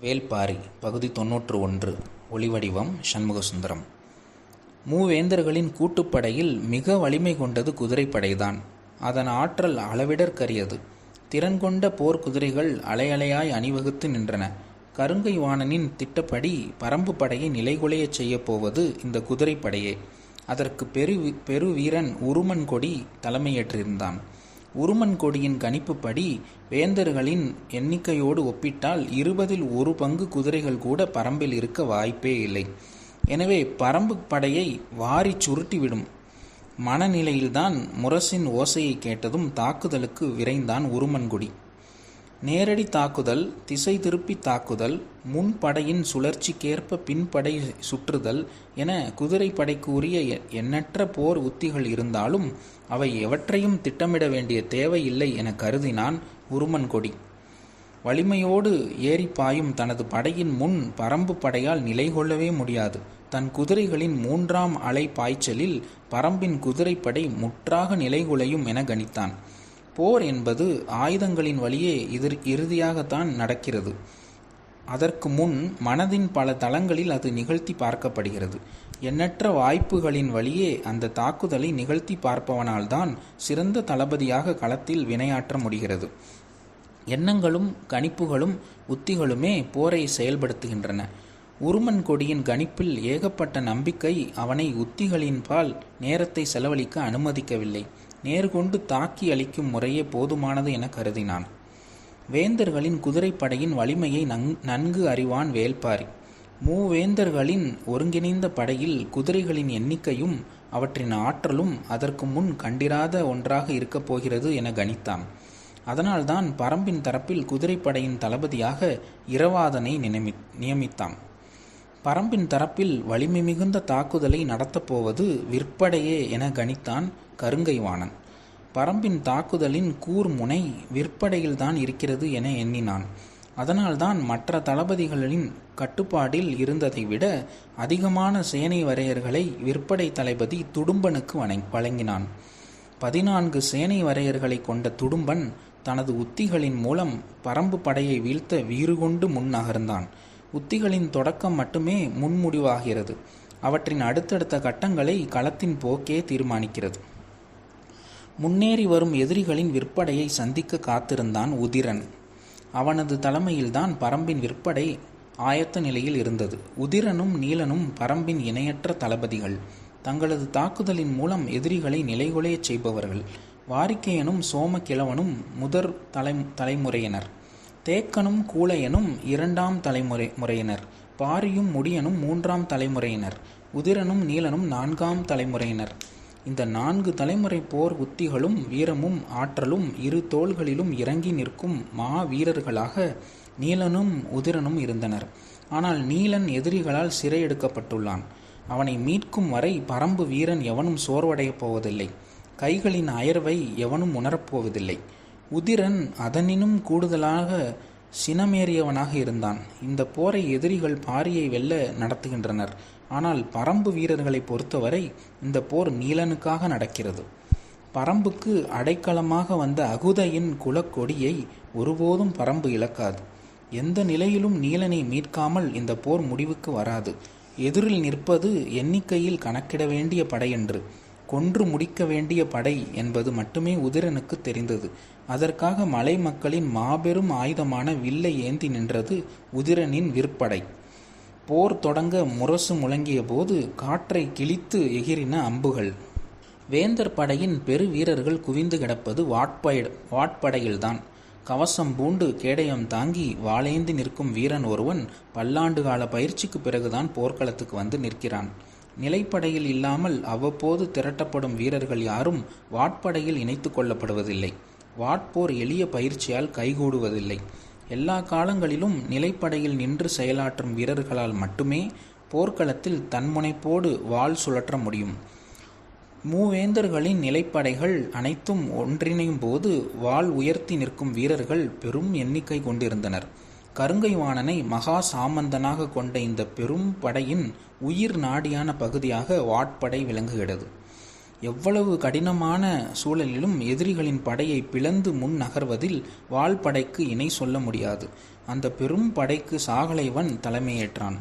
வேள்பாரி பகுதி 91. ஒளிவடிவம் சண்முகசுந்தரம். மூவேந்தர்களின் கூட்டுப்படையில் மிக வலிமை கொண்டது குதிரைப்படைதான். அதன் ஆற்றல் அளவிடற்கரியது. திறன் கொண்ட போர்க்குதிரைகள் அலையலையாய் அணிவகுத்து நின்றன. கருங்கை வாணனின் திட்டப்படி பரம்பு படையை நிலைகுலையச் செய்யப் போவது இந்த குதிரைப்படையே. அதற்கு பெருவீரன் உருமன் கொடி தலைமையேற்றிருந்தான். உருமன் கொடியின் கணிப்புப்படி வேந்தர்களின் எண்ணிக்கையோடு ஒப்பிட்டால் 1/20 பங்கு குதிரைகள் கூட பரம்பில் இருக்க வாய்ப்பே இல்லை. எனவே பரம்பு படையை வாரி சுருட்டிவிடும் மனநிலையில்தான் முரசின் ஓசையை கேட்டதும் தாக்குதலுக்கு விரைந்தான் உருமன்கொடி. நேரடி தாக்குதல், திசை திருப்பி தாக்குதல், முன்படையின் சுழற்சிக்கேற்ப பின்படை சுற்றுதல் என குதிரைப்படைக்கு உரிய எண்ணற்ற போர் உத்திகள் இருந்தாலும் அவை எவற்றையும் திட்டமிட வேண்டிய தேவை இல்லை என கருதினான் உருமன்கொடி. வலிமையோடு ஏறி பாயும் தனது படையின் முன் பரம்பு படையால் நிலை கொள்ளவே முடியாது. தன் குதிரைகளின் 3ஆம் அலை பாய்ச்சலில் பரம்பின் குதிரைப்படை முற்றாக நிலைகுலையும் என கணித்தான். போர் என்பது ஆயுதங்களின் வழியே இறுதியாகத்தான் நடக்கிறது. அதற்கு முன் மனதின் பல தளங்களில் அது நிகழ்த்தி பார்க்கப்படுகிறது. எண்ணற்ற வாய்ப்புகளின் வழியே அந்த தாக்குதலை நிகழ்த்தி பார்ப்பவனால்தான் சிறந்த தளபதியாக களத்தில் வினையாற்ற முடிகிறது. எண்ணங்களும் கணிப்புகளும் உத்திகளுமே போரை செயல்படுத்துகின்றன. உருமன் கொடியின் கணிப்பில் ஏகப்பட்ட நம்பிக்கை அவனை உத்திகளின் பால் நேரத்தை செலவழிக்க அனுமதிக்கவில்லை. நேர்கொண்டு தாக்கி அளிக்கும் முறையே போதுமானது என கருதினான். வேந்தர்களின் குதிரைப்படையின் வலிமையை நன்கு அறிவான் வேள்பாரி. மூவேந்தர்களின் ஒருங்கிணைந்த படையில் குதிரைகளின் எண்ணிக்கையும் அவற்றின் ஆற்றலும் அதற்கு முன் கண்டிராத ஒன்றாக இருக்கப் போகிறது என கணித்தான். அதனால்தான் பரம்பின் தரப்பில் குதிரைப்படையின் தளபதியாக இரவாதனை நியமித்தான். பரம்பின் தரப்பில் வலிமை மிகுந்த தாக்குதலை நடத்தப்போவது விற்படையே என கணித்தான் கருங்கை வாணன். பரம்பின் தாக்குதலின் கூர்முனை விற்படையில்தான் இருக்கிறது என எண்ணினான். அதனால்தான் மற்ற தளபதிகளின் கட்டுப்பாடில் இருந்ததை விட அதிகமான சேனை வரையர்களை விற்படை தளபதி துடும்பனுக்கு வழங்கினான். 14 சேனை வரையர்களை கொண்ட துடும்பன் தனது உத்திகளின் மூலம் பரம்பு படையை வீழ்த்த வீறு கொண்டு முன் நகர்ந்தான். உத்திகளின் தொடக்கம் மட்டுமே முன்முடிவாகிறது. அவற்றின் அடுத்தடுத்த கட்டங்களை களத்தின் போக்கே தீர்மானிக்கிறது. முன்னேறி வரும் எதிரிகளின் விற்படையை சந்திக்க காத்திருந்தான் உதிரன். அவனது தலைமையில்தான் பரம்பின் விற்படை ஆயத்த நிலையில் இருந்தது. உதிரனும் நீலனும் பரம்பின் இணையற்ற தளபதிகள். தங்களது தாக்குதலின் மூலம் எதிரிகளை நிலைகுலையச் செய்பவர்கள். வாரிக்கையனும் சோம கிழவனும் முதற் தலைமுறையினர். தேக்கனும் கூழையனும் 2ஆம் தலைமுறையினர். பாரியும் முடியனும் 3ஆம் தலைமுறையினர். உதிரனும் நீலனும் 4ஆம் தலைமுறையினர். இந்த 4 தலைமுறை போர் உத்திகளும் வீரமும் ஆற்றலும் இரு தோள்களிலும் இறங்கி நிற்கும் மா வீரர்களாக நீலனும் உதிரனும் இருந்தனர். ஆனால் நீலன் எதிரிகளால் சிறையெடுக்கப்பட்டுள்ளான். அவனை மீட்கும் வரை பரம்பு வீரன் எவனும் சோர்வடையப் போவதில்லை. கைகளின் அயர்வை எவனும் உணரப்போவதில்லை. உதிரன் அதனினும் கூடுதலாக சினமேறியவனாக இருந்தான். இந்த போரை எதிரிகள் பாரியை வெல்ல நடத்துகின்றனர். ஆனால் பரம்பு வீரர்களை பொறுத்தவரை இந்த போர் நீலனுக்காக நடக்கிறது. பரம்புக்கு அடைக்கலமாக வந்த அகுதையின் குலக்கொடியை ஒருபோதும் பரம்பு இழக்காது. எந்த நிலையிலும் நீலனை மீட்காமல் இந்த போர் முடிவுக்கு வராது. எதிரில் நிற்பது எண்ணிக்கையில் கணக்கிட வேண்டிய படையன்று, கொன்று முடிக்க வேண்டிய படை என்பது மட்டுமே உதிரனுக்கு தெரிந்தது. அதற்காக மலை மக்களின் மாபெரும் ஆயுதமான வில்லை ஏந்தி நின்றது உதிரனின் விற்படை. போர் தொடங்க முரசு முழங்கிய போது காற்றை கிழித்து எகிரின அம்புகள். வேந்தர் படையின் பெரு வீரர்கள் குவிந்து கிடப்பது வாட்படையில்தான். கவசம் பூண்டு கேடயம் தாங்கி வாளேந்தி நிற்கும் வீரன் ஒருவன் பல்லாண்டு கால பயிற்சிக்கு பிறகுதான் போர்க்களத்துக்கு வந்து நிற்கிறான். நிலைப்படையில் இல்லாமல் அவ்வப்போது திரட்டப்படும் வீரர்கள் யாரும் வாட்படையில் இணைத்து கொள்ளப்படுவதில்லை. வாட்போர் எளிய பயிற்சியால் கைகூடுவதில்லை. எல்லா காலங்களிலும் நிலைப்படையில் நின்று செயலாற்றும் வீரர்களால் மட்டுமே போர்க்களத்தில் தன்முனைப்போடு வாள் சுழற்ற முடியும். மூவேந்தர்களின் நிலைப்படைகள் அனைத்தும் ஒன்றிணையும் போது வாள் உயர்த்தி நிற்கும் வீரர்கள் பெரும் எண்ணிக்கை கொண்டிருந்தனர். கருங்கை வாணனை மகா சாமந்தனாக கொண்ட இந்த பெரும் படையின் உயிர் நாடியான பகுதியாக வாட்படை விளங்குகிறது. எவ்வளவு கடினமான சூழலிலும் எதிரிகளின் படையை பிளந்து முன் நகர்வதில் வாள்படைக்கு இணை சொல்ல முடியாது. அந்த பெரும் படைக்கு சாகலைவன் தலைமையேற்றான்.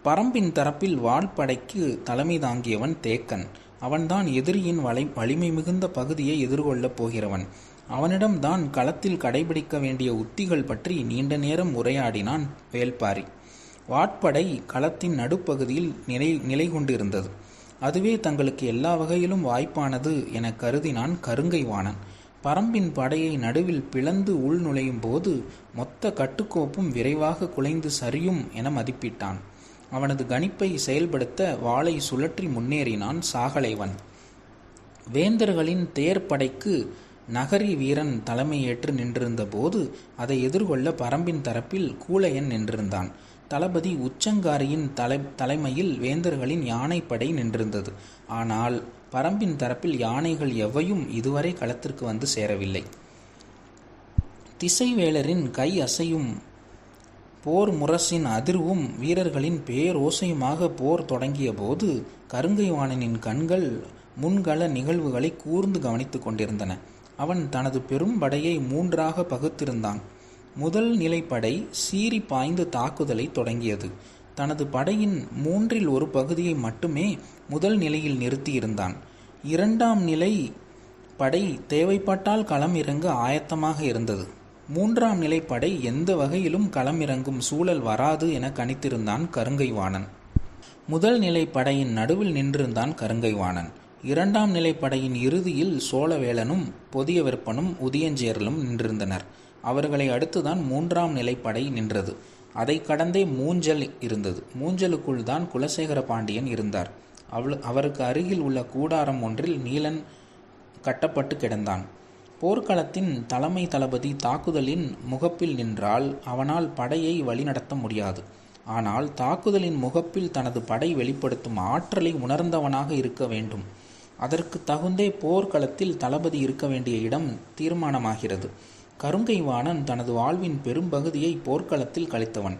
பரம்பின் தரப்பில் வாள்படைக்கு தலைமை தாங்கியவன் தேக்கன். அவன்தான் எதிரியின் வலிமை மிகுந்த பகுதியை எதிர்கொள்ளப் போகிறவன். அவனிடம்தான் களத்தில் கடைபிடிக்க வேண்டிய உத்திகள் பற்றி நீண்ட நேரம் உரையாடினான் வேள்பாரி. வாட்படை களத்தின் நடுப்பகுதியில் நிலை கொண்டிருந்தது. அதுவே தங்களுக்கு எல்லா வகையிலும் வாய்ப்பானது என கருதினான் கருங்கை வாணன். பரம்பின் படையை நடுவில் பிளந்து உள் நுழையும் போது மொத்த கட்டுக்கோப்பும் விரைவாக குலைந்து சரியும் என மதிப்பிட்டான். அவனது கணிப்பை செயல்படுத்த வாளை சுழற்றி முன்னேறினான் சாகலைவன். வேந்தர்களின் தேர்ப்படைக்கு நகரி வீரன் தலைமையேற்று நின்றிருந்த போது அதை எதிர்கொள்ள பரம்பின் தரப்பில் கூழையன் நின்றிருந்தான். தளபதி உச்சங்காரியின் தலைமையில் வேந்தர்களின் யானைப்படை நின்றிருந்தது. ஆனால் பரம்பின் தரப்பில் யானைகள் எவையும் இதுவரை களத்திற்கு வந்து சேரவில்லை. திசைவேளரின் கை அசையும் போர் முரசின் அதிர்வும் வீரர்களின் பேரோசையுமாக போர் தொடங்கிய போது கருங்கைவாணனின் கண்கள் முன்கள நிகழ்வுகளை கூர்ந்து கவனித்து கொண்டிருந்தன. அவன் தனது பெரும் படையை 3ஆக பகுத்திருந்தான். முதல் நிலைப்படை சீறி பாய்ந்து தாக்குதலை தொடங்கியது. தனது படையின் 1/3 பகுதியை மட்டுமே முதல் நிலையில் நிறுத்தியிருந்தான். 2ஆம் நிலை படை தேவைப்பட்டால் களம் இறங்க ஆயத்தமாக இருந்தது. 3ஆம் நிலைப்படை எந்த வகையிலும் களம் இறங்கும் சூழல் வராது என கணித்திருந்தான் கருங்கைவாணன். முதல் நிலைப்படையின் நடுவில் நின்றிருந்தான் கருங்கைவாணன். 2ஆம் நிலைப்படையின் இறுதியில் சோழவேளனும் பொதிய விற்பனும் உதியஞ்சேரலும் நின்றிருந்தனர். அவர்களை அடுத்துதான் 3ஆம் நிலைப்படை நின்றது. அதை கடந்தே மூஞ்சல் இருந்தது. மூஞ்சலுக்குள் தான் குலசேகர பாண்டியன் இருந்தார். அவருக்கு அருகில் உள்ள கூடாரம் ஒன்றில் நீலன் கட்டப்பட்டு கிடந்தான். போர்க்களத்தின் தலைமை தளபதி தாக்குதலின் முகப்பில் நின்றால் அவனால் படையை வழிநடத்த முடியாது. ஆனால் தாக்குதலின் முகப்பில் தனது படை வெளிப்படுத்தும் ஆற்றலை உணர்ந்தவனாக இருக்க வேண்டும். அதற்கு தகுந்தே போர்க்களத்தில் தளபதி இருக்க வேண்டிய இடம் தீர்மானமாகிறது. கருங்கைவாணன் தனது வாழ்வின் பெரும்பகுதியை போர்க்களத்தில் கழித்தவன்.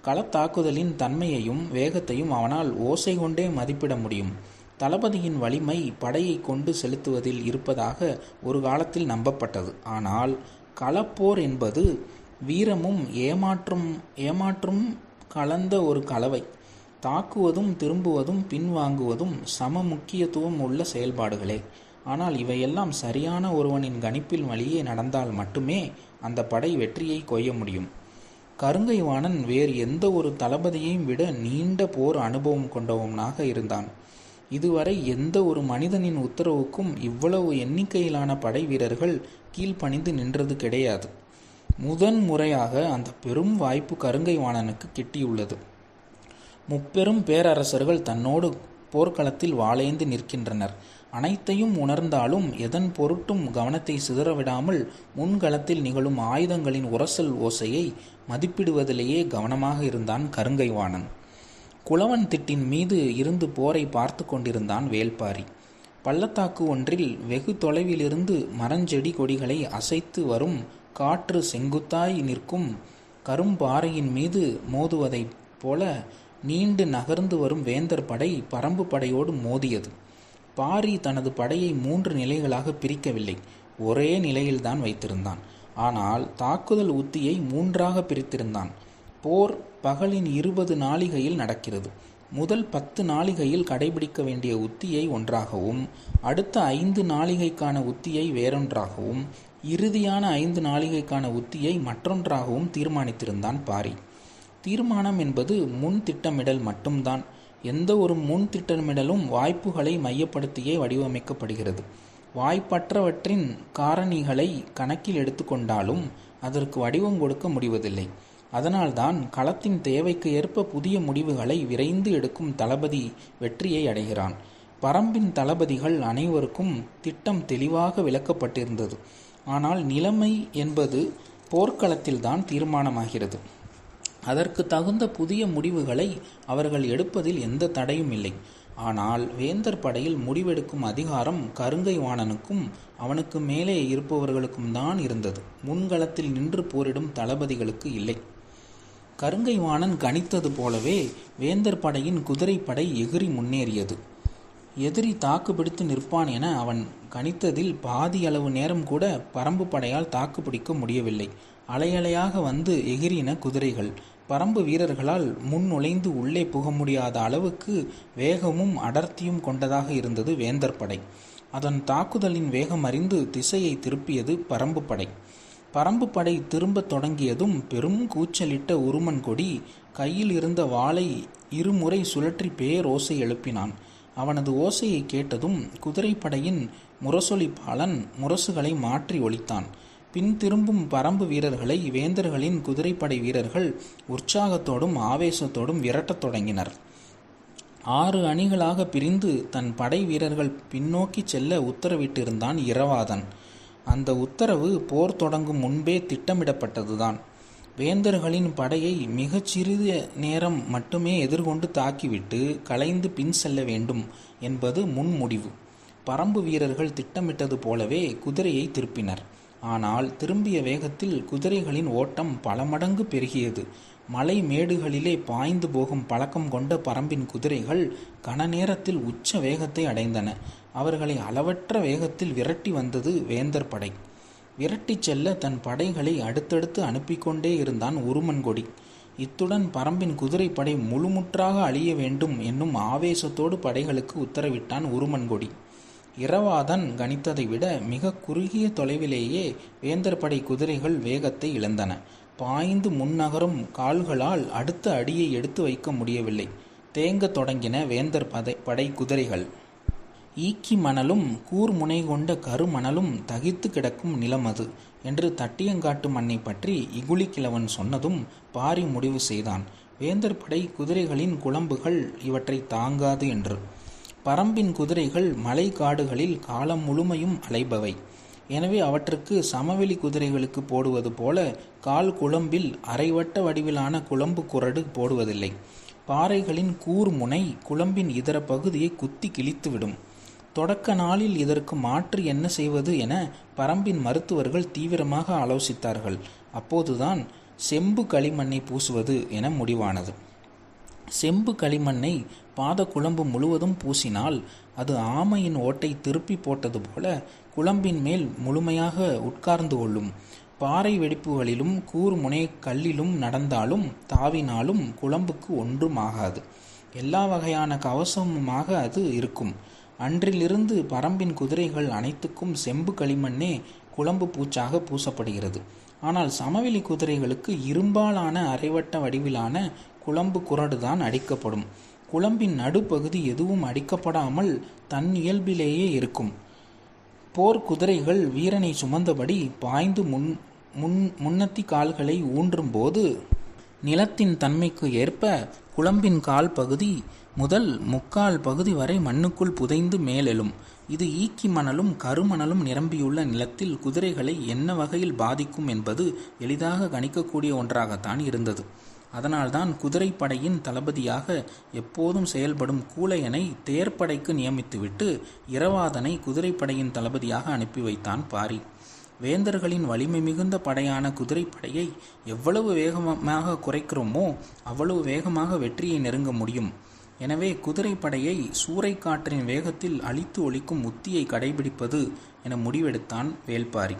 களத்தாக்குதலின் தன்மையையும் வேகத்தையும் அவனால் ஓசை கொண்டே மதிப்பிட முடியும். தளபதியின் வலிமை படையை கொண்டு செலுத்துவதில் இருப்பதாக ஒரு காலத்தில் நம்பப்பட்டது. ஆனால் களப்போர் என்பது வீரமும் ஏமாற்றும் கலந்த ஒரு கலவை. தாக்குவதும் திரும்புவதும் பின்வாங்குவதும் சம முக்கியத்துவம் உள்ள செயல்பாடுகளே. ஆனால் இவையெல்லாம் சரியான ஒருவனின் கணிப்பில் வழியே நடந்தால் மட்டுமே அந்த படை வெற்றியை கொய்ய முடியும். கருங்கைவாணன் வேறு எந்த ஒரு தளபதியையும் விட நீண்ட போர் அனுபவம் கொண்டவனாக இருந்தான். இதுவரை எந்த ஒரு மனிதனின் உத்தரவுக்கும் இவ்வளவு எண்ணிக்கையிலான படை வீரர்கள் கீழ்ப்பணிந்து நின்றது கிடையாது. முதன் முறையாக அந்த பெரும் வாய்ப்பு கருங்கைவாணனுக்கு கிட்டியுள்ளது. முப்பெரும் பேரரசர்கள் தன்னோடு போர்க்களத்தில் வாளேந்து நிற்கின்றனர். அனைத்தையும் உணர்ந்தாலும் எதன் பொருட்டும் கவனத்தை சிதறவிடாமல் முன்களத்தில் நிகழும் ஆயுதங்களின் உரசல் ஓசையை மதிப்பிடுவதிலேயே கவனமாக இருந்தான் கருங்கைவாணன். குளவன் திட்டின் மீது இருந்து போரை பார்த்து கொண்டிருந்தான் வேள்பாரி. பள்ளத்தாக்கு ஒன்றில் வெகு தொலைவிலிருந்து மரஞ்செடி கொடிகளை அசைத்து வரும் காற்று செங்குத்தாய் நிற்கும் கரும்பாறையின் மீது மோதுவதைப் போல நீண்டு நகர்ந்து வரும் வேந்தர் படை பரம்பு படையோடு மோதியது. பாரி தனது படையை 3 நிலைகளாக பிரிக்கவில்லை, ஒரே நிலையில்தான் வைத்திருந்தான். ஆனால் தாக்குதல் உத்தியை 3ஆக பிரித்திருந்தான். போர் பகலின் 20 நாழிகையில் நடக்கிறது. முதல் 10 நாழிகையில் கடைபிடிக்க வேண்டிய உத்தியை ஒன்றாகவும், அடுத்த 5 நாழிகைக்கான உத்தியை வேறொன்றாகவும், இறுதியான 5 நாழிகைக்கான உத்தியை மற்றொன்றாகவும் தீர்மானித்திருந்தான் பாரி. தீர்மானம் என்பது முன் திட்டமிடல் மட்டும்தான். எந்த ஒரு முன் திட்டமிடலும் வாய்ப்புகளை மையப்படுத்தியே வடிவமைக்கப்படுகிறது. வாய்ப்பற்றவற்றின் காரணிகளை கணக்கில் எடுத்துக்கொண்டாலும் அதற்கு வடிவம் கொடுக்க முடிவதில்லை. அதனால்தான் களத்தின் தேவைக்கு ஏற்ப புதிய முடிவுகளை விரைந்து எடுக்கும் தளபதி வெற்றியை அடைகிறான். பரம்பின் தளபதிகள் அனைவருக்கும் திட்டம் தெளிவாக விளக்கப்பட்டிருந்தது. ஆனால் நிலைமை என்பது போர்க்களத்தில்தான் தீர்மானமாகிறது. அதற்கு தகுந்த புதிய முடிவுகளை அவர்கள் எடுப்பதில் எந்த தடையும் இல்லை. ஆனால் வேந்தர் படையில் முடிவெடுக்கும் அதிகாரம் கருங்கைவாணனுக்கும் அவனுக்கு மேலே இருப்பவர்களுக்கும் தான் இருந்தது. முன்களத்தில் நின்று போரிடும் தளபதிகளுக்கு இல்லை. கருங்கைவாணன் கணித்தது போலவே வேந்தர் படையின் குதிரைப்படை எகிரி முன்னேறியது. எதிரி தாக்கு பிடித்து நிற்பான் என அவன் கணித்ததில் பாதி அளவு நேரம் கூட பரம்பு படையால் தாக்கு பிடிக்க முடியவில்லை. அலையலையாக வந்து எகிரின குதிரைகள். பரம்பு வீரர்களால் முன் நுழைந்து உள்ளே புக முடியாத அளவுக்கு வேகமும் அடர்த்தியும் கொண்டதாக இருந்தது வேந்தர் படை. அதன் தாக்குதலின் வேகம் அறிந்து திசையை திருப்பியது பரம்பு படை. பரம்பு படை திரும்பத் தொடங்கியதும் பெரும் கூச்சலிட்ட உருமன் கொடி கையில் இருந்த வாளை இருமுறை சுழற்றி பேரோசை எழுப்பினான். அவனது ஓசையை கேட்டதும் குதிரைப்படையின் முரசொலிப்பாளன் முரசுகளை மாற்றி ஒலித்தான். பின் திரும்பும் பரம்பு வீரர்களை வேந்தர்களின் குதிரைப்படை வீரர்கள் உற்சாகத்தோடும் ஆவேசத்தோடும் விரட்டத் தொடங்கினர். 6 அணிகளாக பிரிந்து தன் படை வீரர்கள் பின்னோக்கி செல்ல உத்தரவிட்டிருந்தான் இரவாதன். அந்த உத்தரவு போர் தொடங்கும் முன்பே திட்டமிடப்பட்டதுதான். வேந்தர்களின் படையை மிகச் சிறிது நேரம் மட்டுமே எதிர்கொண்டு தாக்கிவிட்டு கலைந்து பின் செல்ல வேண்டும் என்பது முன்முடிவு. பரம்பு வீரர்கள் திட்டமிட்டது போலவே குதிரையை திருப்பினர். ஆனால் திரும்பிய வேகத்தில் குதிரைகளின் ஓட்டம் பல மடங்கு பெருகியது. மலை மேடுகளிலே பாய்ந்து போகும் பழக்கம் கொண்ட பரம்பின் குதிரைகள் கன நேரத்தில் உச்ச வேகத்தை அடைந்தன. அவர்களை அளவற்ற வேகத்தில் விரட்டி வந்தது வேந்தர் படை. விரட்டிச் செல்ல தன் படைகளை அடுத்தடுத்து அனுப்பிக்கொண்டே இருந்தான் உருமன்கொடி. இத்துடன் பரம்பின் குதிரைப்படை முழுமுற்றாக அழிய வேண்டும் என்னும் ஆவேசத்தோடு படைகளுக்கு உத்தரவிட்டான் உருமன்கொடி. இரவாதன் கணித்ததை விட மிக குறுகிய தொலைவிலேயே வேந்தர் படை குதிரைகள் வேகத்தை இழந்தன. பாய்ந்து முன்னகரும் கால்களால் அடுத்த அடியை எடுத்து வைக்க முடியவில்லை. தேங்க தொடங்கின வேந்தர் படை குதிரைகள். ஈக்கி மணலும் கூர்முனை கொண்ட கருமணலும் தகித்து கிடக்கும் நிலம் அது என்று தட்டியங்காட்டு மண்ணை பற்றி இகுலி கிழவன் சொன்னதும் பாரி முடிவு செய்தான். வேந்தர் படை குதிரைகளின் குளம்புகள் இவற்றை தாங்காது என்று. பரம்பின் குதிரைகள் மலை காடுகளில் காலம் முழுமையும் அலைபவை. எனவே அவற்றுக்கு சமவெளி குதிரைகளுக்கு போடுவது போல கால் குளம்பில் அரைவட்ட வடிவிலான குளம்பு குரடு போடுவதில்லை. பாறைகளின் கூர்முனை குளம்பின் இதர பகுதியை குத்தி கிழித்துவிடும். தொடக்க நாளில் இதற்கு மாற்று என்ன செய்வது என பரம்பின் மருத்துவர்கள் தீவிரமாக ஆலோசித்தார்கள். அப்போதுதான் செம்பு களிமண்ணை பூசுவது என முடிவானது. செம்பு களிமண்ணை பாத குளம்பு முழுவதும் பூசினால் அது ஆமையின் ஓட்டை திருப்பி போட்டது போல குளம்பின் மேல் முழுமையாக உட்கார்ந்து கொள்ளும். பாறை வெடிப்புகளிலும் கூர்முனை கல்லிலும் நடந்தாலும் தாவினாலும் குளம்புக்கு ஒன்றும் ஆகாது. எல்லா வகையான கவசமுமாக அது இருக்கும். அன்றிலிருந்து பரம்பின் குதிரைகள் அனைத்துக்கும் செம்பு களிமண்ணே குளம்பு பூச்சாக பூசப்படுகிறது. ஆனால் சமவெளி குதிரைகளுக்கு இரும்பாலான அரைவட்ட வடிவிலான குளம்பு குரடுதான் அடிக்கப்படும். குளம்பின் நடுப்பகுதி எதுவும் அடிக்கப்படாமல் தன் இயல்பிலேயே இருக்கும். போர் குதிரைகள் வீரனை சுமந்தபடி பாய்ந்து முன்னத்தி கால்களை ஊன்றும் போது நிலத்தின் தன்மைக்கு ஏற்ப குளம்பின் கால் பகுதி முதல் முக்கால் பகுதி வரை மண்ணுக்குள் புதைந்து மேலெழும். இது ஈக்கி மணலும் கருமணலும் நிரம்பியுள்ள நிலத்தில் குதிரைகளை என்ன வகையில் பாதிக்கும் என்பது எளிதாக கணிக்கக்கூடிய ஒன்றாகத்தான் இருந்தது. அதனால்தான் குதிரைப்படையின் தளபதியாக எப்போதும் செயல்படும் கூழையனை தேர்ப்படைக்கு நியமித்துவிட்டு இரவாதனை குதிரைப்படையின் தளபதியாக அனுப்பி வைத்தான் பாரி. வேந்தர்களின் வலிமை மிகுந்த படையான குதிரைப்படையை எவ்வளவு வேகமாக குறைக்கிறோமோ அவ்வளவு வேகமாக வெற்றியை நெருங்க முடியும். எனவே குதிரைப்படையை சூறைக்காற்றின் வேகத்தில் அழித்து ஒழிக்கும் உத்தியை கடைபிடிப்பது என முடிவெடுத்தான் வேள்பாரி.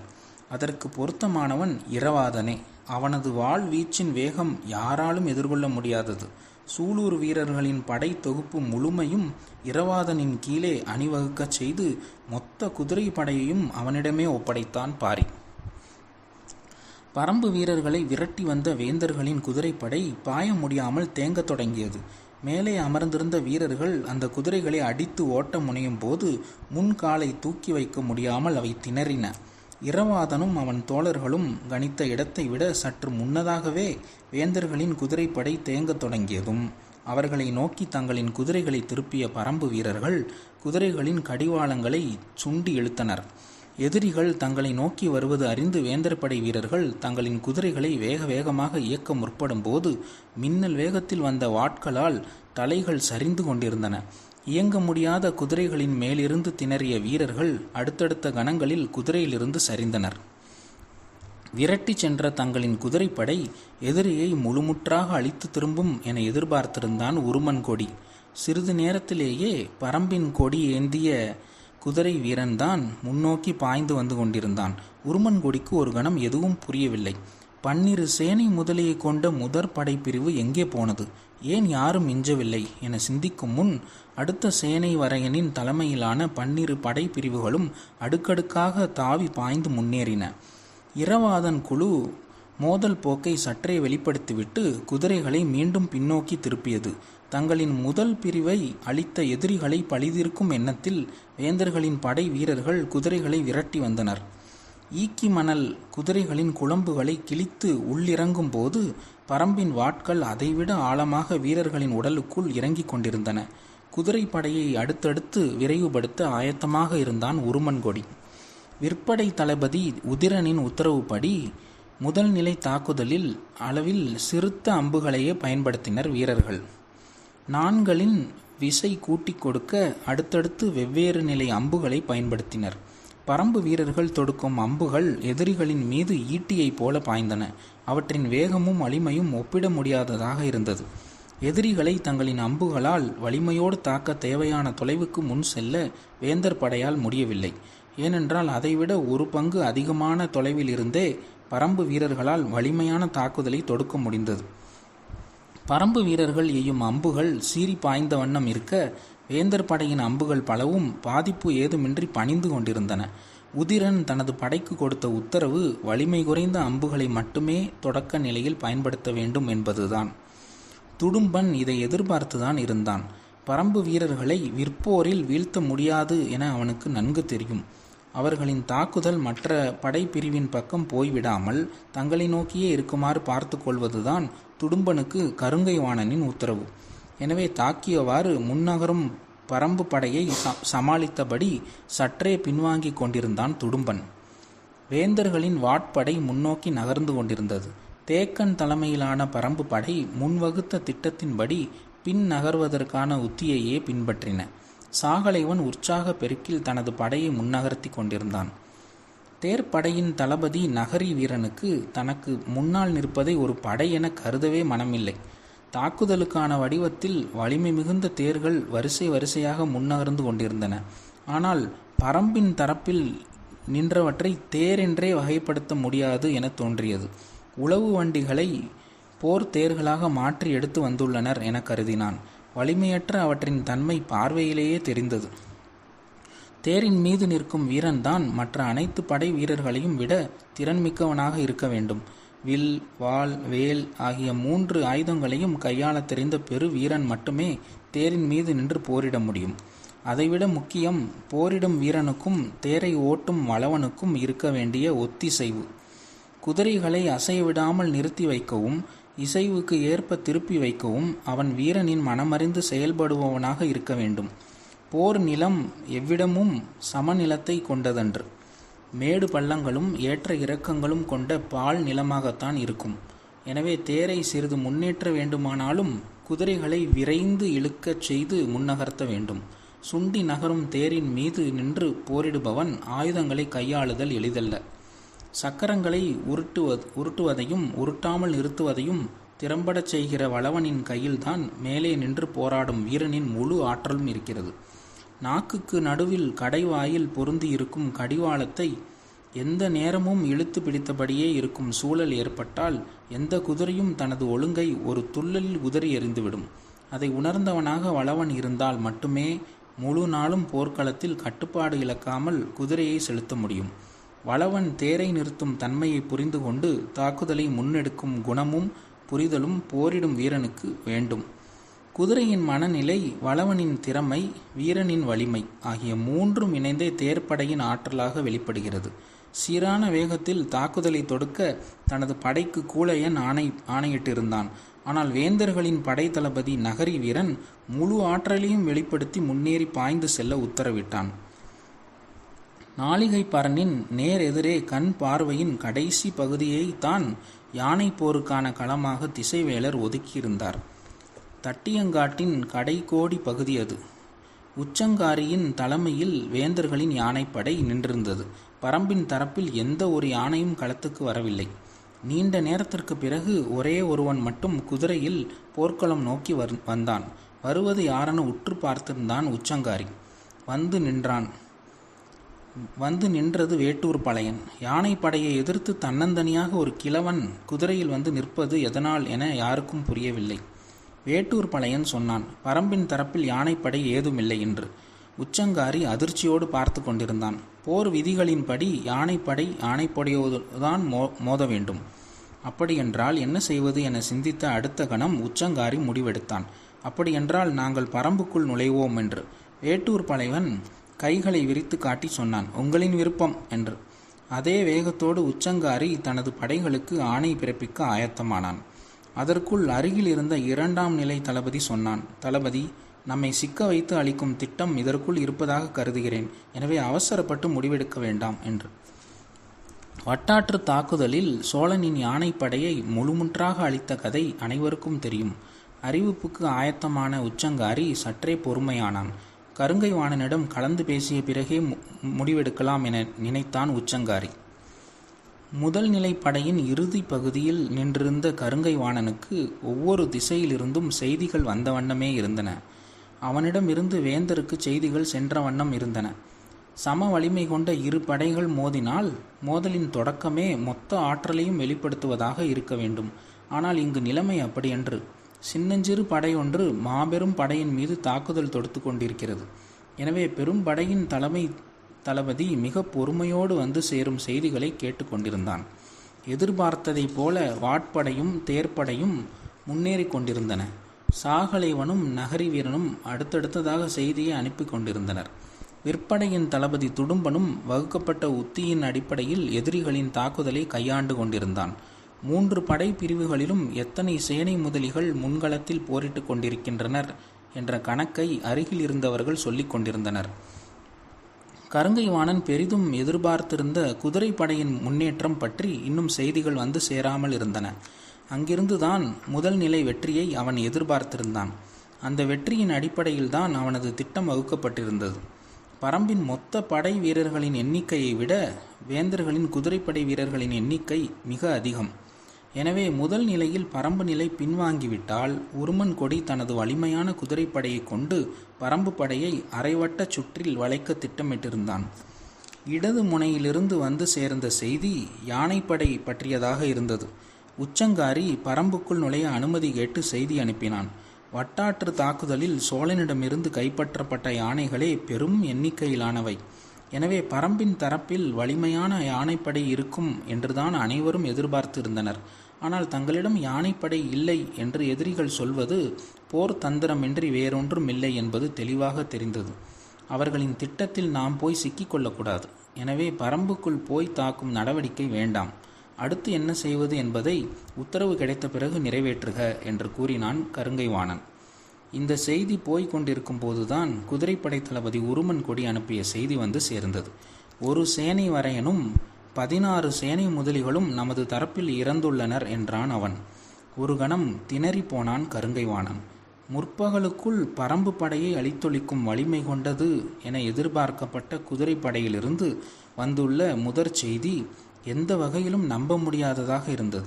அதற்கு பொருத்தமானவன் இரவாதனே. அவனது வாள் வீச்சின் வேகம் யாராலும் எதிர்கொள்ள முடியாதது. சூலூர் வீரர்களின் படை தொகுப்பு முழுமையும் இரவாதனின் கீழே அணிவகுக்கச் செய்து மொத்த குதிரை படையையும் அவனிடமே ஒப்படைத்தான் பாரி. பரம்பு வீரர்களை விரட்டி வந்த வேந்தர்களின் குதிரைப்படை பாய முடியாமல் தேங்க தொடங்கியது. மேலே அமர்ந்திருந்த வீரர்கள் அந்த குதிரைகளை அடித்து ஓட்ட முனையும் போது முன்காலை தூக்கி வைக்க முடியாமல் அவை திணறின. இரவாதனும் அவன் தோழர்களும் கணித்த இடத்தை விட சற்று முன்னதாகவே வேந்தர்களின் குதிரைப்படை தேங்க தொடங்கியதும் அவர்களை நோக்கி தங்களின் குதிரைகளை திருப்பிய பரம்பு வீரர்கள் குதிரைகளின் கடிவாளங்களை சுண்டி இழுத்தனர். எதிரிகள் தங்களை நோக்கி வருவது அறிந்து வேந்தர்படை வீரர்கள் தங்களின் குதிரைகளை வேக வேகமாக இயக்க முற்படும் போது மின்னல் வேகத்தில் வந்த வாட்களால் தலைகள் சரிந்து கொண்டிருந்தன. இயங்க முடியாத குதிரைகளின் மேலிருந்து திணறிய வீரர்கள் அடுத்தடுத்த கணங்களில் குதிரையிலிருந்து சரிந்தனர். விரட்டி சென்ற தங்களின் குதிரைப்படை எதிரியை முழுமுற்றாக அழித்து திரும்பும் என எதிர்பார்த்திருந்தான் உருமன்கொடி. சிறிது நேரத்திலேயே பரம்பின் கொடி ஏந்திய குதிரை வீரன்தான் முன்னோக்கி பாய்ந்து வந்து கொண்டிருந்தான். உருமன்கொடிக்கு ஒரு கணம் எதுவும் புரியவில்லை. 12 சேனை முதலியை கொண்ட முதற் படைப்பிரிவு எங்கே போனது, ஏன் யாரும் மிஞ்சவில்லை என சிந்திக்கும் முன் அடுத்த சேனை வரையனின் தலைமையிலான 12 படைப்பிரிவுகளும் அடுக்கடுக்காக தாவி பாய்ந்து முன்னேறின. இரவாதன் குழு மோதல் போக்கை சற்றே வெளிப்படுத்திவிட்டு குதிரைகளை மீண்டும் பின்னோக்கி திருப்பியது. தங்களின் முதல் பிரிவை அளித்த எதிரிகளை பழிதீர்க்கும் எண்ணத்தில் வேந்தர்களின் படை வீரர்கள் குதிரைகளை விரட்டி வந்தனர். ஈக்கி மணல் குதிரைகளின் குளம்புகளை கிழித்து உள்ளிறங்கும் போது பரம்பின் வாட்கள் அதைவிட ஆழமாக வீரர்களின் உடலுக்குள் இறங்கிக் கொண்டிருந்தன. குதிரை படையை அடுத்தடுத்து விரைவுபடுத்த ஆயத்தமாக இருந்தான் உருமன்கொடி. விற்படை தளபதி உதிரனின் உத்தரவுப்படி முதல் நிலை தாக்குதலில் அளவில் சிறுத்த அம்புகளையே பயன்படுத்தினர் வீரர்கள். நான்களின் விசை கூட்டிக் கொடுக்க அடுத்தடுத்து வெவ்வேறு நிலை அம்புகளை பயன்படுத்தினர். பரம்பு வீரர்கள் தொடுக்கும் அம்புகள் எதிரிகளின் மீது ஈட்டியைப் போல பாய்ந்தன. அவற்றின் வேகமும் வலிமையும் ஒப்பிட முடியாததாக இருந்தது. எதிரிகளை தங்களின் அம்புகளால் வலிமையோடு தாக்க தேவையான தொலைவுக்கு முன் செல்ல வேந்தர் படையால் முடியவில்லை. ஏனென்றால் அதைவிட 1 பங்கு அதிகமான தொலைவில் இருந்தே பரம்பு வீரர்களால் வலிமையான தாக்குதலை தொடுக்க முடிந்தது. பரம்பு வீரர்கள் எய்யும் அம்புகள் சீறி பாய்ந்த வண்ணம் இருக்க, வேந்தர் படையின் அம்புகள் பலவும் பாதிப்பு ஏதுமின்றி பணிந்து கொண்டிருந்தன. உதிரன் தனது படைக்கு கொடுத்த உத்தரவு வலிமை குறைந்த அம்புகளை மட்டுமே தொடக்க நிலையில் பயன்படுத்த வேண்டும் என்பதுதான். துடும்பன் இதை எதிர்பார்த்துதான் இருந்தான். பரம்பு வீரர்களை விற்போரில் வீழ்த்த முடியாது என அவனுக்கு நன்கு தெரியும். அவர்களின் தாக்குதல் மற்ற படைப்பிரிவின் பக்கம் போய்விடாமல் தங்களை நோக்கியே இருக்குமாறு பார்த்து கொள்வதுதான் துடும்பனுக்கு கருங்கை வாணனின் உத்தரவு. எனவே தாக்கியவாறு முன்னகரும் பரம்பு படையை சமாளித்தபடி சற்றே பின்வாங்கி கொண்டிருந்தான் துடும்பன். வேந்தர்களின் வாட்படை முன்னோக்கி நகர்ந்து கொண்டிருந்தது. தேக்கன் தலைமையிலான பரம்பு படை முன்வகுத்த திட்டத்தின்படி பின் நகர்வதற்கான உத்தியையே பின்பற்றின. சாகலைவன் உற்சாக பெருக்கில் தனது படையை முன்னகர்த்தி கொண்டிருந்தான். தேர்ப்படையின் தளபதி நகரி வீரனுக்கு தனக்கு முன்னால் நிற்பதை ஒரு படை என கருதவே மனமில்லை. தாக்குதலுக்கான வடிவத்தில் வலிமை மிகுந்த தேர்கள் வரிசை வரிசையாக முன்னகர்ந்து கொண்டிருந்தன. ஆனால் பரம்பின் தரப்பில் நின்றவற்றை தேர் என்றே வகைப்படுத்த முடியாது என தோன்றியது. உளவு வண்டிகளை போர் தேர்களாக மாற்றி எடுத்து வந்துள்ளனர் என கருதினான். வலிமையற்ற அவற்றின் தன்மை பார்வையிலேயே தெரிந்தது. தேரின் மீது நிற்கும் வீரன்தான் மற்ற அனைத்து படை வீரர்களையும் விட திறன்மிக்கவனாக இருக்க வேண்டும். வில், வாள், வேல் ஆகிய 3 ஆயுதங்களையும் கையாள தெரிந்த பெரு வீரன் மட்டுமே தேரின் மீது நின்று போரிட முடியும். அதைவிட முக்கியம், போரிடும் வீரனுக்கும் தேரை ஓட்டும் வளவனுக்கும் இருக்க வேண்டிய ஒத்திசைவு. குதிரைகளை அசைவிடாமல் நிறுத்தி வைக்கவும் இசைவுக்கு ஏற்ப திருப்பி வைக்கவும் அவன் வீரனின் மனமறிந்து செயல்படுபவனாக இருக்க வேண்டும். போர் நிலம் எவ்விடமும் சமநிலத்தை கொண்டதன்று. மேடு பள்ளங்களும் ஏற்ற இறக்கங்களும் கொண்ட பால் நிலமாகத்தான் இருக்கும். எனவே தேரை சிறிது முன்னேற்ற வேண்டுமானாலும் குதிரைகளை விரைந்து இழுக்கச் செய்து முன்னகர்த்த வேண்டும். சுண்டி நகரும் தேரின் மீது நின்று போரிடுபவன் ஆயுதங்களை கையாளுதல் எளிதல்ல. சக்கரங்களை உருட்டுவதையும் உருட்டாமல் நிறுத்துவதையும் திறம்படச் செய்கிற வளவனின் கையில்தான் மேலே நின்று போராடும் வீரனின் முழு ஆற்றலும் இருக்கிறது. நாக்குக்கு நடுவில் கடைவாயில் பொருந்தி இருக்கும் கடிவாளத்தை எந்த நேரமும் இழுத்து பிடித்தபடியே இருக்கும் சூழல் ஏற்பட்டால் எந்த குதிரையும் தனது ஒழுங்கை ஒரு துள்ளலில் உதறி எறிந்துவிடும். அதை உணர்ந்தவனாக வளவன் இருந்தால் மட்டுமே முழு நாளும் போர்க்களத்தில் கட்டுப்பாடு இழக்காமல் குதிரையை செலுத்த முடியும். வளவன் தேரை நிறுத்தும் தன்மையை புரிந்து கொண்டு தாக்குதலை முன்னெடுக்கும் குணமும் புரிதலும் போரிடும் வீரனுக்கு வேண்டும். குதிரையின் மனநிலை, வளவனின் திறமை, வீரனின் வலிமை ஆகிய 3ம் இணைந்தே தேர்ப்படையின் ஆற்றலாக வெளிப்படுகிறது. சீரான வேகத்தில் தாக்குதலை தொடுக்க தனது படைக்கு கூழையன் ஆணையிட்டிருந்தான். ஆனால் வேந்தர்களின் படை தளபதி நகரி வீரன் முழு ஆற்றலையும் வெளிப்படுத்தி முன்னேறி பாய்ந்து செல்ல உத்தரவிட்டான். நாளிகை பரனின் நேர் எதிரே கண் பார்வையின் கடைசி பகுதியை தான் யானை போருக்கான களமாக திசைவேலர் ஒதுக்கியிருந்தார். தட்டியங்காட்டின் கடைக்கோடி பகுதி அது. உச்சங்காரியின் தலைமையில் வேந்தர்களின் யானைப்படை நின்றிருந்தது. பரம்பின் தரப்பில் எந்த ஒரு யானையும் களத்துக்கு வரவில்லை. நீண்ட நேரத்திற்கு பிறகு ஒரே ஒருவன் மட்டும் குதிரையில் போர்க்களம் நோக்கி வந்தான். வருவது யாரென உற்று பார்த்திருந்தான் உச்சங்காரி. வந்து நின்றது வேட்டூர் பழையன். யானைப்படையை எதிர்த்து தன்னந்தனியாக ஒரு கிழவன் குதிரையில் வந்து நிற்பது எதனால் என யாருக்கும் புரியவில்லை. வேட்டூர் பழையன் சொன்னான், பரம்பின் தரப்பில் யானைப்படை ஏதுமில்லை என்று. உச்சங்காரி அதிர்ச்சியோடு பார்த்து கொண்டிருந்தான். போர் விதிகளின்படி யானைப்படை யானைப்படையோடுதான் மோத வேண்டும். அப்படியென்றால் என்ன செய்வது என சிந்தித்த அடுத்த கணம் உச்சங்காரி முடிவெடுத்தான். அப்படியென்றால் நாங்கள் பரம்புக்குள் நுழைவோம் என்று. வேட்டூர் பழையன் கைகளை விரித்து காட்டி சொன்னான், உங்களின் விருப்பம் என்று. அதே வேகத்தோடு உச்சங்காரி தனது படைகளுக்கு ஆணை பிறப்பிக்க ஆயத்தமானான். அதற்குள் அருகில் இருந்த 2ஆம் நிலை தளபதி சொன்னான், தளபதி, நம்மை சிக்க வைத்து அளிக்கும் திட்டம் இதற்குள் இருப்பதாக கருதுகிறேன். எனவே அவசரப்பட்டு முடிவெடுக்க வேண்டாம் என்று. வட்டாற்று தாக்குதலில் சோழனின் யானைப்படையை முழுமுற்றாக அளித்த கதை அனைவருக்கும் தெரியும். அறிவிப்புக்கு ஆயத்தமான உச்சங்காரி சற்றே பொறுமையானான். கருங்கை வாணனிடம் கலந்து பேசிய பிறகே முடிவெடுக்கலாம் என நினைத்தான் உச்சங்காரி. முதல் நிலை படையின் இறுதி பகுதியில் நின்றிருந்த கருங்கை வாணனுக்கு ஒவ்வொரு திசையிலிருந்தும் செய்திகள் வந்த வண்ணமே இருந்தன. அவனிடமிருந்து வேந்தருக்கு செய்திகள் சென்ற வண்ணம் இருந்தன. சம வலிமை கொண்ட இரு படைகள் மோதினால் மோதலின் தொடக்கமே மொத்த ஆற்றலையும் வெளிப்படுத்துவதாக இருக்க வேண்டும். ஆனால் இங்கு நிலைமை அப்படியன்று. சின்னஞ்சிறு படை ஒன்று மாபெரும் படையின் மீது தாக்குதல் தொடுத்து கொண்டிருக்கிறது. எனவே பெரும் படையின் தளபதி மிக பொறுமையோடு வந்து சேரும் செய்திகளை கேட்டுக்கொண்டிருந்தான். எதிர்பார்த்ததைப் போல வாட்படையும் தேர்ப்படையும் முன்னேறி கொண்டிருந்தன. சாகலைவனும் நகரி வீரனும் அடுத்தடுத்ததாக செய்தியை அனுப்பி கொண்டிருந்தனர். விற்படையின் தளபதி துடும்பனும் வகுக்கப்பட்ட உத்தியின் அடிப்படையில் எதிரிகளின் தாக்குதலை கையாண்டு கொண்டிருந்தான். 3 படை பிரிவுகளிலும் எத்தனை சேனை முதலிகள் முன்களத்தில் போரிட்டு கொண்டிருக்கின்றனர் என்ற கணக்கை அருகில் இருந்தவர்கள் சொல்லிக் கொண்டிருந்தனர். கருங்கை வாணன் பெரிதும் எதிர்பார்த்திருந்த குதிரை படையின் முன்னேற்றம் பற்றி இன்னும் செய்திகள் வந்து சேராமல் இருந்தன. அங்கிருந்துதான் முதல் நிலை வெற்றியை அவன் எதிர்பார்த்திருந்தான். அந்த வெற்றியின் அடிப்படையில்தான் அவனது திட்டம் வகுக்கப்பட்டிருந்தது. பரம்பின் மொத்த படை வீரர்களின் எண்ணிக்கையை விட வேந்தர்களின் குதிரைப்படை வீரர்களின் எண்ணிக்கை மிக அதிகம். எனவே முதல் நிலையில் பரம்பு நிலை பின்வாங்கிவிட்டால் உருமன் கொடி தனது வலிமையான குதிரைப்படையை கொண்டு பரம்பு படையை அரைவட்ட சுற்றில் வளைக்க திட்டமிட்டிருந்தான். இடது முனையிலிருந்து வந்து சேர்ந்த செய்தி யானைப்படை பற்றியதாக இருந்தது. உச்சங்காரி பரம்புக்குள் நுழைய அனுமதி கேட்டு செய்தி அனுப்பினான். வட்டாற்று தாக்குதலில் சோழனிடமிருந்து கைப்பற்றப்பட்ட யானைகளே பெரும் எண்ணிக்கையிலானவை. எனவே பரம்பின் தரப்பில் வலிமையான யானைப்படை இருக்கும் என்றுதான் அனைவரும் எதிர்பார்த்திருந்தனர். ஆனால் தங்களிடம் யானைப்படை இல்லை என்று எதிரிகள் சொல்வது போர் தந்திரமின்றி வேறொன்றும் இல்லை என்பது தெளிவாக தெரிந்தது. அவர்களின் திட்டத்தில் நாம் போய் சிக்கிக்கொள்ளக்கூடாது. எனவே பரம்புக்குள் போய் தாக்கும் நடவடிக்கை வேண்டாம். அடுத்து என்ன செய்வது என்பதை உத்தரவு கிடைத்த பிறகு நிறைவேற்றுக என்று கூறினான் கருங்கை வாணன். இந்த செய்தி போய்க் கொண்டிருக்கும் போதுதான் குதிரைப்படை தளபதி உருமன் கொடி அனுப்பிய செய்தி வந்து சேர்ந்தது. ஒரு சேனை வரையனும் 16 சேனை முதலிகளும் நமது தரப்பில் இறந்துள்ளனர் என்றான் அவன். ஒரு கணம் திணறி போனான் கருங்கை வாணன். முற்பகலுக்குள் பரம்பு படையை அழித்தொழிக்கும் வலிமை கொண்டது என எதிர்பார்க்கப்பட்ட குதிரைப்படையிலிருந்து வந்துள்ள முதற் செய்தி எந்த வகையிலும் நம்ப முடியாததாக இருந்தது.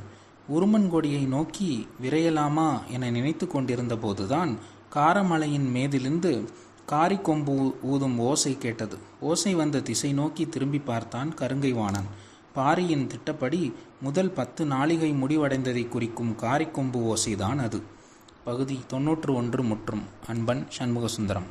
உருமன் கொடியை நோக்கி விரையலாமா என நினைத்து கொண்டிருந்த போதுதான் காரமலையின் மேதிலிருந்து காரிக்கொம்பு ஊதும் ஓசை கேட்டது. ஓசை வந்த திசை நோக்கி திரும்பி பார்த்தான் கருங்கை வாணன். பாரியின் திட்டப்படி முதல் 10 நாளிகை முடிவடைந்ததை குறிக்கும் காரிக்கொம்பு ஓசைதான் அது. பகுதி 91 முற்றும். அன்பன் சண்முகசுந்தரம்.